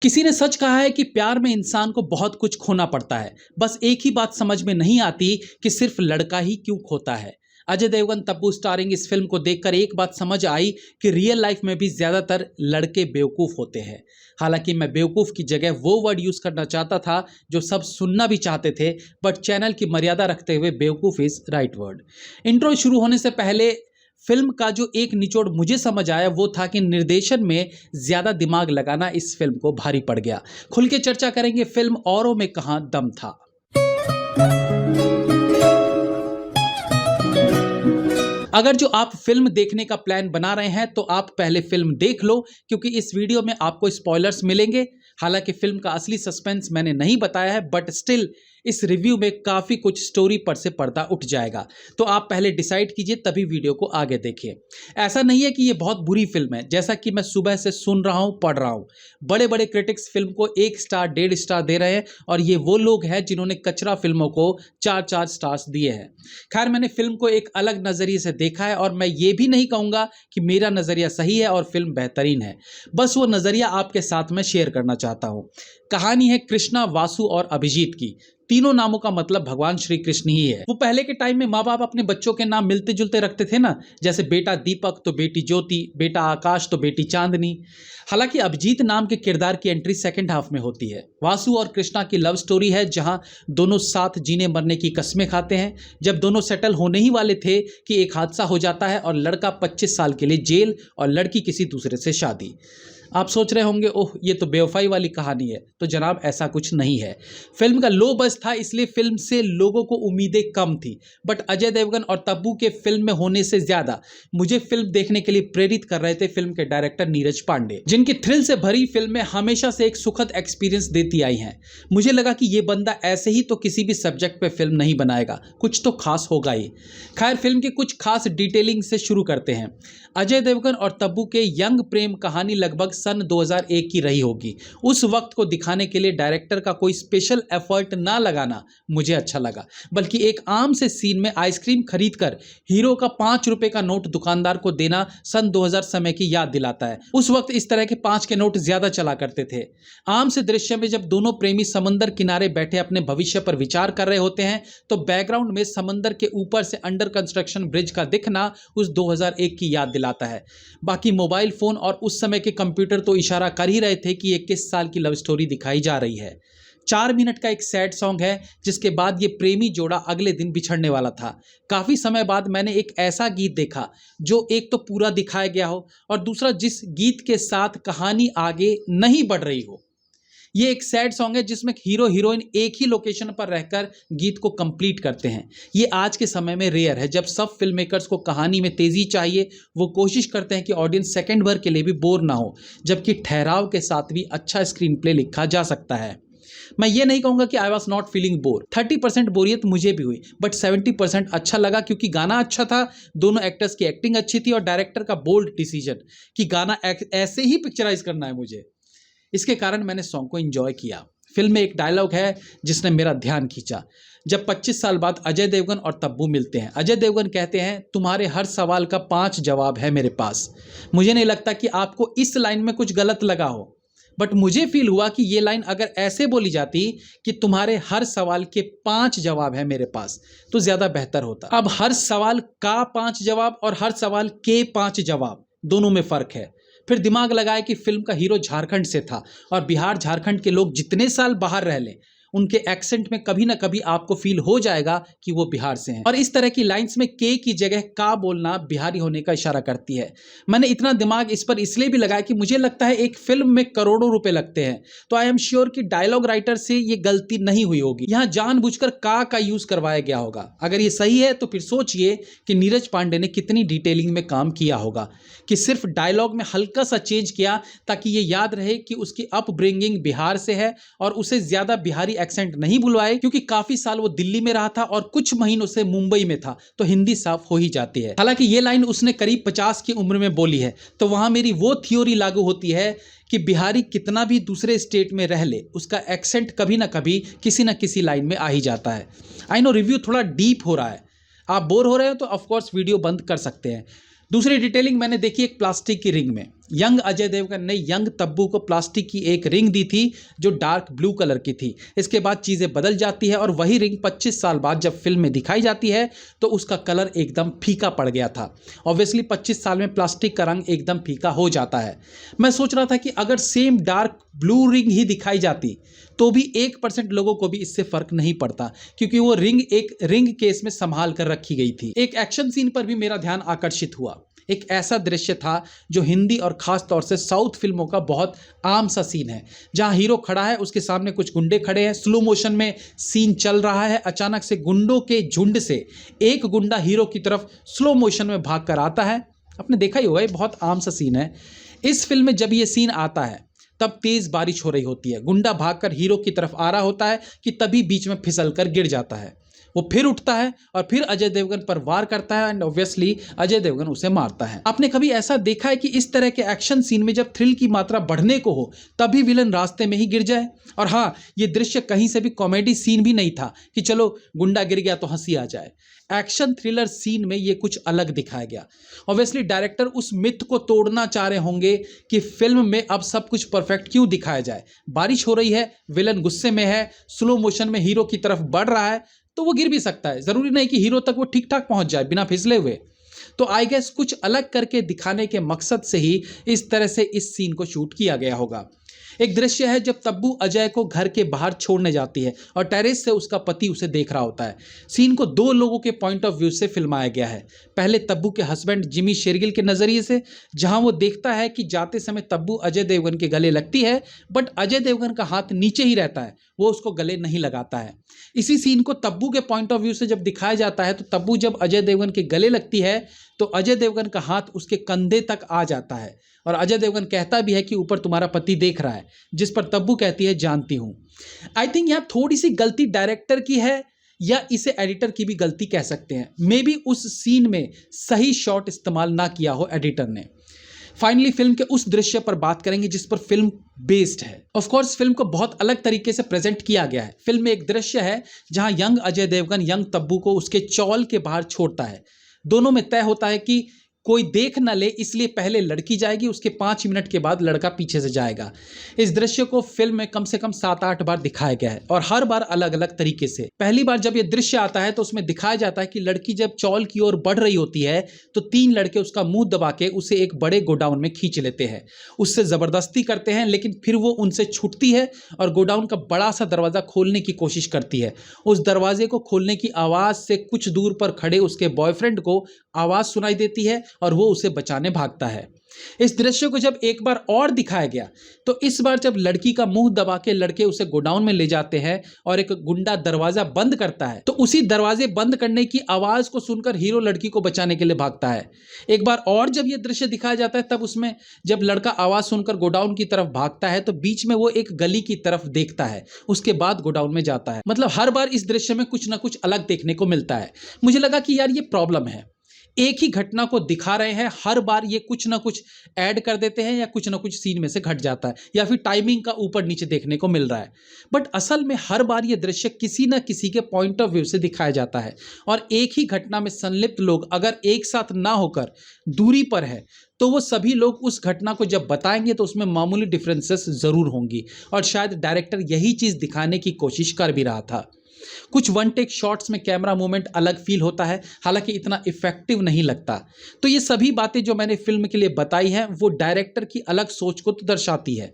किसी ने सच कहा है कि प्यार में इंसान को बहुत कुछ खोना पड़ता है। बस एक ही बात समझ में नहीं आती कि सिर्फ लड़का ही क्यों खोता है। अजय देवगन तब्बू स्टारिंग इस फिल्म को देखकर एक बात समझ आई कि रियल लाइफ में भी ज्यादातर लड़के बेवकूफ होते हैं। हालांकि मैं बेवकूफ की जगह वो वर्ड यूज करना चाहता था जो सब सुनना भी चाहते थे, बट चैनल की मर्यादा रखते हुए बेवकूफ इज राइट वर्ड। इंट्रो शुरू होने से पहले फिल्म का जो एक निचोड़ मुझे समझ आया वो था कि निर्देशन में ज्यादा दिमाग लगाना इस फिल्म को भारी पड़ गया। खुल के चर्चा करेंगे फिल्म औरों में कहां दम था। अगर जो आप फिल्म देखने का प्लान बना रहे हैं तो आप पहले फिल्म देख लो, क्योंकि इस वीडियो में आपको स्पॉयलर्स मिलेंगे। हालांकि फिल्म का असली सस्पेंस मैंने नहीं बताया है, बट स्टिल इस रिव्यू में काफी कुछ स्टोरी पर से पर्दा उठ जाएगा। तो आप पहले डिसाइड कीजिए तभी वीडियो को आगे देखिए। ऐसा नहीं है कि ये बहुत बुरी फिल्म है, जैसा कि मैं सुबह से सुन रहा हूं, पढ़ रहा हूं। बड़े बड़े क्रिटिक्स फिल्म को 1 स्टार 1.5 स्टार दे रहे हैं, और ये वो लोग हैं जिन्होंने कचरा फिल्मों को 4-4 स्टार्स दिए हैं। खैर, मैंने फिल्म को एक अलग नजरिए से देखा है, और मैं ये भी नहीं कहूंगा कि मेरा नजरिया सही है और फिल्म बेहतरीन है। बस वो नजरिया आपके साथ में शेयर करना चाहता हूं। कहानी है कृष्णा, वासु और अभिजीत की। तीनों नामों का मतलब भगवान श्री कृष्ण ही है। वो पहले के टाइम में माँ बाप अपने बच्चों के नाम मिलते जुलते रखते थे ना, जैसे बेटा दीपक तो बेटी ज्योति, बेटा आकाश तो बेटी चांदनी। हालांकि अभिजीत नाम के किरदार की एंट्री सेकंड हाफ में होती है। वासु और कृष्णा की लव स्टोरी है, जहां दोनों साथ जीने मरने की कस्में खाते हैं। जब दोनों सेटल होने ही वाले थे कि एक हादसा हो जाता है और लड़का 25 साल के लिए जेल और लड़की किसी दूसरे से शादी। आप सोच रहे होंगे, ओह ये तो बेवफाई वाली कहानी है। तो जनाब, ऐसा कुछ नहीं है। फिल्म का लो बजट था, इसलिए फिल्म से लोगों को उम्मीदें कम थी। बट अजय देवगन और तब्बू के फिल्म में होने से ज्यादा मुझे फिल्म देखने के लिए प्रेरित कर रहे थे फिल्म के डायरेक्टर नीरज पांडे, जिनकी थ्रिल से भरी फिल्में हमेशा से एक सुखद एक्सपीरियंस देती आई हैं। मुझे लगा कि ये बंदा ऐसे ही तो किसी भी सब्जेक्ट पे फिल्म नहीं बनाएगा, कुछ तो खास होगा ही। खैर, फिल्म की कुछ खास डिटेलिंग से शुरू करते हैं। अजय देवगन और तब्बू के यंग प्रेम कहानी लगभग सन 2001 की रही होगी। उस वक्त को दिखाने के लिए डायरेक्टर का कोई स्पेशल एफर्ट ना लगाना मुझे अच्छा लगा, बल्कि एक आम से सीन में आइसक्रीम खरीदकर हीरो का 5 रुपए का नोट दुकानदार को देना सन 2000 समय की याद दिलाता है। उस वक्त इस तरह के 5 के नोट ज्यादा चला करते थे। आम से दृश्य में जब दोनों प्रेमी समंदर किनारे बैठे अपने भविष्य पर विचार कर रहे होते हैं, तो बैकग्राउंड में समंदर के ऊपर से अंडर कंस्ट्रक्शन ब्रिज का दिखना उस 2001 की याद दिलाता है। बाकी मोबाइल फोन और उस समय के कंप्यूटर तो इशारा कर ही रहे थे कि 21 साल की लव स्टोरी दिखाई जा रही है। 4 मिनट का एक सैड सॉन्ग है, जिसके बाद ये प्रेमी जोड़ा अगले दिन बिछड़ने वाला था। काफी समय बाद मैंने एक ऐसा गीत देखा जो एक तो पूरा दिखाया गया हो, और दूसरा जिस गीत के साथ कहानी आगे नहीं बढ़ रही हो। ये एक सैड सॉन्ग है जिसमें हीरो हीरोइन एक ही लोकेशन पर रहकर गीत को कंप्लीट करते हैं। ये आज के समय में रेयर है। जब सब फिल्म मेकर्स को कहानी में तेजी चाहिए, वो कोशिश करते हैं कि ऑडियंस सेकंड भर के लिए भी बोर ना हो, जबकि ठहराव के साथ भी अच्छा स्क्रीन प्ले लिखा जा सकता है। मैं ये नहीं कहूंगा कि I was not feeling bore. 30% बोरियत मुझे भी हुई, बट 70% अच्छा लगा, क्योंकि गाना अच्छा था, दोनों एक्टर्स की एक्टिंग अच्छी थी, और डायरेक्टर का बोल्ड डिसीजन कि गाना ऐसे ही पिक्चराइज करना है मुझे। इसके कारण मैंने सॉन्ग को एंजॉय किया। फिल्म में एक डायलॉग है जिसने मेरा ध्यान खींचा। जब 25 साल बाद अजय देवगन और तब्बू मिलते हैं, अजय देवगन कहते हैं, तुम्हारे हर सवाल का 5 जवाब है मेरे पास। मुझे नहीं लगता कि आपको इस लाइन में कुछ गलत लगा हो, बट मुझे फील हुआ कि ये लाइन अगर ऐसे बोली जाती कि तुम्हारे हर सवाल के 5 जवाब है मेरे पास, तो ज्यादा बेहतर होता। अब हर सवाल का 5 जवाब और हर सवाल के 5 जवाब, दोनों में फर्क है। फिर दिमाग लगाया कि फिल्म का हीरो झारखंड से था, और बिहार झारखंड के लोग जितने साल बाहर रह लें, उनके एक्सेंट में कभी ना कभी आपको फील हो जाएगा कि वो बिहार से हैं। और इस तरह की लाइंस में के की जगह का बोलना बिहारी होने का इशारा करती है। मैंने इतना दिमाग इस पर इसलिए भी लगाया कि मुझे लगता है एक फिल्म में करोड़ों रुपए लगते हैं, तो आई एम श्योर कि डायलॉग राइटर से ये गलती नहीं हुई होगी। यहाँ जानबूझकर का यूज करवाया गया होगा। अगर ये सही है तो फिर सोचिए कि नीरज पांडे ने कितनी डिटेलिंग में काम किया होगा, कि सिर्फ डायलॉग में हल्का सा चेंज किया ताकि ये याद रहे कि उसकी अपब्रिंगिंग बिहार से है, और उसे ज्यादा बिहारी एक्सेंट नहीं बुलवाए, क्योंकि काफी साल वो दिल्ली में रहा था और कुछ महीनों से मुंबई में था, तो हिंदी साफ हो ही जाती है। हालांकि ये लाइन उसने करीब 50 की उम्र में बोली है, तो वहां मेरी वो थ्योरी लागू होती है कि बिहारी कितना भी दूसरे स्टेट में रह ले, उसका एक्सेंट कभी ना कभी किसी ना किसी लाइन में आ ही जाता है। आई नो रिव्यू थोड़ा डीप हो रहा है, आप बोर हो रहे हो तो ऑफकोर्स वीडियो बंद कर सकते हैं। दूसरी डिटेलिंग मैंने देखी एक प्लास्टिक की रिंग में। यंग अजय देवगन ने यंग तब्बू को प्लास्टिक की एक रिंग दी थी जो डार्क ब्लू कलर की थी। इसके बाद चीज़ें बदल जाती है और वही रिंग 25 साल बाद जब फिल्म में दिखाई जाती है तो उसका कलर एकदम फीका पड़ गया था। ऑब्वियसली 25 साल में प्लास्टिक का रंग एकदम फीका हो जाता है। मैं सोच रहा था कि अगर सेम डार्क ब्लू रिंग ही दिखाई जाती तो भी 1% लोगों को भी इससे फर्क नहीं पड़ता, क्योंकि वो रिंग एक रिंग केस में संभाल कर रखी गई थी। एक एक्शन सीन पर भी मेरा ध्यान आकर्षित हुआ। एक ऐसा दृश्य था जो हिंदी और खास तौर से साउथ फिल्मों का बहुत आम सा सीन है, जहां हीरो खड़ा है, उसके सामने कुछ गुंडे खड़े हैं, स्लो मोशन में सीन चल रहा है, अचानक से गुंडों के झुंड से एक गुंडा हीरो की तरफ स्लो मोशन में भाग कर आता है। आपने देखा ही होगा, ये बहुत आम सा सीन है। इस फिल्म में जब ये सीन आता है तब तेज बारिश हो रही होती है, गुंडा भागकर हीरो की तरफ आ रहा होता है कि तभी बीच में फिसल कर गिर जाता है। वो फिर उठता है और फिर अजय देवगन पर वार करता है एंड ऑब्वियसली अजय देवगन उसे मारता है। आपने कभी ऐसा देखा है कि इस तरह के एक्शन सीन में जब थ्रिल की मात्रा बढ़ने को हो तभी विलन रास्ते में ही गिर जाए? और हाँ, ये दृश्य कहीं से भी कॉमेडी सीन भी नहीं था कि चलो गुंडा गिर गया तो हंसी आ जाए। एक्शन थ्रिलर सीन में ये कुछ अलग दिखाया गया। ऑब्वियसली डायरेक्टर उस मिथ को तोड़ना चाह रहे होंगे कि फिल्म में अब सब कुछ परफेक्ट क्यों दिखाया जाए। बारिश हो रही है, विलन गुस्से में है, स्लो मोशन में हीरो की तरफ बढ़ रहा है तो वो गिर भी सकता है, जरूरी नहीं कि हीरो तक वो ठीक ठाक पहुंच जाए बिना फिसले हुए। तो आई गेस कुछ अलग करके दिखाने के मकसद से ही इस तरह से इस सीन को शूट किया गया होगा। एक दृश्य है जब तब्बू अजय को घर के बाहर छोड़ने जाती है और टेरेस से उसका पति उसे देख रहा होता है। सीन को दो लोगों के पॉइंट ऑफ व्यू से फिल्माया गया है। पहले तब्बू के हस्बैंड जिमी शेरगिल के नज़रिए से, जहां वो देखता है कि जाते समय तब्बू अजय देवगन के गले लगती है, बट अजय देवगन का हाथ नीचे ही रहता है, वो उसको गले नहीं लगाता है। इसी सीन को तब्बू के पॉइंट ऑफ व्यू से जब दिखाया जाता है तो तब्बू जब अजय देवगन के गले लगती है तो अजय देवगन का हाथ उसके कंधे तक आ जाता है और अजय देवगन कहता भी है कि ऊपर तुम्हारा पति देख रहा है, जिस पर तब्बू कहती है जानती हूं। आई थिंक यहाँ थोड़ी सी गलती डायरेक्टर की है या इसे एडिटर की भी गलती कह सकते हैं। मे बी उस सीन में सही शॉट इस्तेमाल ना किया हो एडिटर ने। फाइनली फिल्म के उस दृश्य पर बात करेंगे जिस पर फिल्म बेस्ड है। ऑफ कोर्स फिल्म को बहुत अलग तरीके से प्रेजेंट किया गया है। फिल्म में एक दृश्य है जहां यंग अजय देवगन यंग तब्बू को उसके चौल के बाहर छोड़ता है। दोनों में तय होता है कि कोई देख न ले, इसलिए पहले लड़की जाएगी, उसके 5 मिनट के बाद लड़का पीछे से जाएगा। इस दृश्य को फिल्म में कम से कम 7-8 बार दिखाया गया है और हर बार अलग अलग तरीके से। पहली बार जब ये दृश्य आता है तो उसमें दिखाया जाता है कि लड़की जब चौल की ओर बढ़ रही होती है तो 3 लड़के उसका मुंह दबा के उसे एक बड़े गोडाउन में खींच लेते हैं, उससे जबरदस्ती करते हैं, लेकिन फिर वो उनसे छूटती है और गोडाउन का बड़ा सा दरवाजा खोलने की कोशिश करती है। उस दरवाजे को खोलने की आवाज से कुछ दूर पर खड़े उसके बॉयफ्रेंड को आवाज सुनाई देती है और वो उसे बचाने भागता है। इस दृश्य को जब एक बार और दिखाया गया तो इस बार जब लड़की का मुंह दबा के लड़के उसे गोडाउन में ले जाते हैं और एक गुंडा दरवाजा बंद करता है तो उसी दरवाजे बंद करने की आवाज को सुनकर हीरो लड़की को बचाने के लिए भागता है। एक बार और जब यह दृश्य दिखाया जाता है तब उसमें जब लड़का आवाज सुनकर गोडाउन की तरफ भागता है तो बीच में वो एक गली की तरफ देखता है, उसके बाद गोडाउन में जाता है। मतलब हर बार इस दृश्य में कुछ ना कुछ अलग देखने को मिलता है। मुझे लगा कि यार ये प्रॉब्लम है, एक ही घटना को दिखा रहे हैं, हर बार ये कुछ ना कुछ ऐड कर देते हैं या कुछ ना कुछ सीन में से घट जाता है या फिर टाइमिंग का ऊपर नीचे देखने को मिल रहा है। बट असल में हर बार ये दृश्य किसी ना किसी के पॉइंट ऑफ व्यू से दिखाया जाता है और एक ही घटना में संलिप्त लोग अगर एक साथ ना होकर दूरी पर है तो वो सभी लोग उस घटना को जब बताएंगे तो उसमें मामूली डिफरेंसेस जरूर होंगी और शायद डायरेक्टर यही चीज़ दिखाने की कोशिश कर भी रहा था। कुछ वन टेक शॉट्स में कैमरा मूवमेंट अलग फील होता है, हालांकि इतना इफेक्टिव नहीं लगता। तो ये सभी बातें जो मैंने फिल्म के लिए बताई हैं वो डायरेक्टर की अलग सोच को तो दर्शाती है,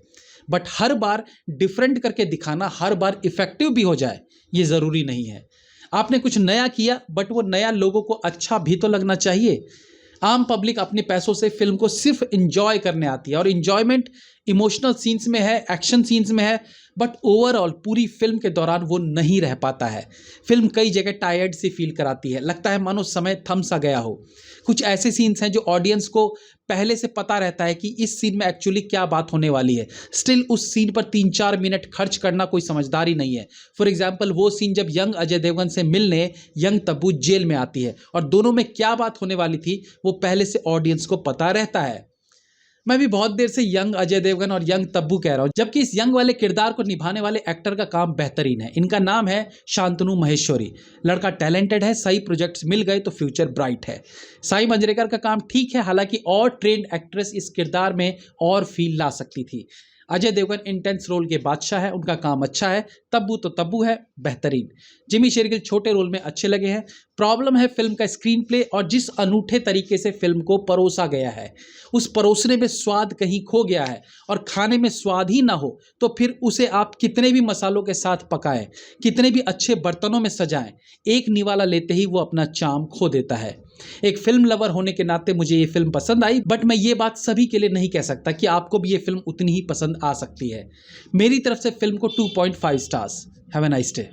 बट हर बार डिफरेंट करके दिखाना हर बार इफेक्टिव भी हो जाए ये ज़रूरी नहीं है। आपने कुछ नया किया बट वो नया लोगों को अच्छा भी तो लगना चाहिए। आम पब्लिक अपने पैसों से फिल्म को सिर्फ इंजॉय करने आती है और इंजॉयमेंट इमोशनल सीन्स में है, एक्शन सीन्स में है, बट ओवरऑल पूरी फिल्म के दौरान वो नहीं रह पाता है। फिल्म कई जगह टायर्ड सी फील कराती है, लगता है मानो समय थम सा गया हो। कुछ ऐसे सीन्स हैं जो ऑडियंस को पहले से पता रहता है कि इस सीन में एक्चुअली क्या बात होने वाली है, स्टिल उस सीन पर 3-4 मिनट खर्च करना कोई समझदारी नहीं है। फॉर एग्जाम्पल वो सीन जब यंग अजय देवगन से मिलने यंग तब्बू जेल में आती है और दोनों में क्या बात होने वाली थी वो पहले से ऑडियंस को पता रहता है। मैं भी बहुत देर से यंग अजय देवगन और यंग तब्बू कह रहा हूँ, जबकि इस यंग वाले किरदार को निभाने वाले एक्टर का काम बेहतरीन है। इनका नाम है शांतनु महेश्वरी। लड़का टैलेंटेड है, सही प्रोजेक्ट्स मिल गए तो फ्यूचर ब्राइट है। साई मंजरेकर का काम ठीक है, हालांकि और ट्रेंड एक्ट्रेस इस किरदार में और फील ला सकती थी। अजय देवगन इंटेंस रोल के बादशाह है, उनका काम अच्छा है। तब्बू तो तब्बू है, बेहतरीन। जिमी शेरगिल छोटे रोल में अच्छे लगे हैं। प्रॉब्लम है फिल्म का स्क्रीन प्ले और जिस अनूठे तरीके से फिल्म को परोसा गया है, उस परोसने में स्वाद कहीं खो गया है। और खाने में स्वाद ही ना हो तो फिर उसे आप कितने भी मसालों के साथ पकाएं, कितने भी अच्छे बर्तनों में सजाएं, एक निवाला लेते ही वो अपना चार्म खो देता है। एक फिल्म लवर होने के नाते मुझे ये फिल्म पसंद आई, बट मैं ये बात सभी के लिए नहीं कह सकता कि आपको भी ये फिल्म उतनी ही पसंद आ सकती है। मेरी तरफ से फिल्म को 2.5 stars. Have a nice day.